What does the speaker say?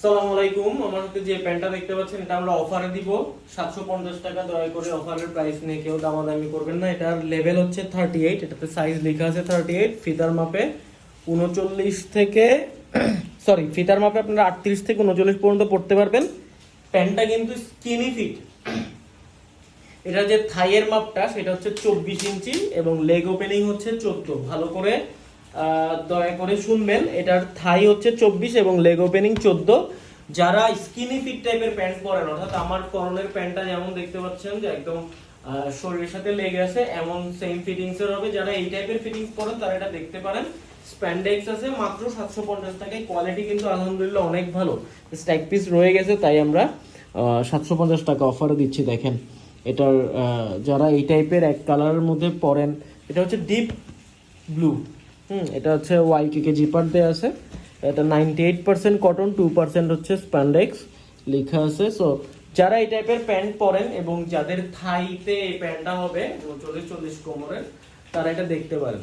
আসসালামু আলাইকুম। আমার হাতে যে প্যান্টটা দেখতে পাচ্ছেন এটা আমরা অফারে দিব 750 টাকা। দয়া করে অফারের প্রাইস নিয়ে কেউ দামাদামি করবেন না। এটার লেভেল হচ্ছে 38, এটাতে সাইজ লেখা আছে 38। ফিতার মাপে 39 থেকে ফিতার মাপে আপনারা 38 থেকে 39 পর্যন্ত পড়তে পারবেন। প্যান্টটা কিন্তু স্কিনি ফিট। এটা যে থাইয়ের মাপটা সেটা হচ্ছে 24 ইঞ্চি এবং লেগ ওপেনিং হচ্ছে 14। ভালো করে দয়া করে শুনবেন, এটার থাই হচ্ছে 24 এবং লেগ ওপেনিং 14। যারা স্কিনি ফিট টাইপের প্যান্ট পরেন, অর্থাৎ আমার পরনের প্যান্টটা যেমন দেখতে পাচ্ছেন যে একদম শরীরের সাথে লেগে আছে, এমন সেম ফিটিংস এর হবে। যারা এই টাইপের ফিটিংস পরেন তারা এটা দেখতে পারেন। স্প্যান্ডেক্স আছে মাত্র 750 টাকায়। কোয়ালিটি কিন্তু আলহামদুলিল্লাহ অনেক ভালো। স্ট্যাক পিস রয়ে গেছে তাই আমরা 750 টাকা অফারে দিচ্ছি। দেখেন এটার যারা এই টাইপের এক কালারের মধ্যে পরেন, এটা হচ্ছে ডিপ ব্লু। এটা হচ্ছে ওয়াইকে জিপার দেওয়া আছে। এটা 98% কটন, 2% হচ্ছে স্প্যান্ডেক্স লেখা আছে। সো যারা এই টাইপের প্যান্ট পরেন এবং যাদের থাইতে এই প্যান্টটা হবে 40 কোমরের, তারা এটা দেখতে পারেন।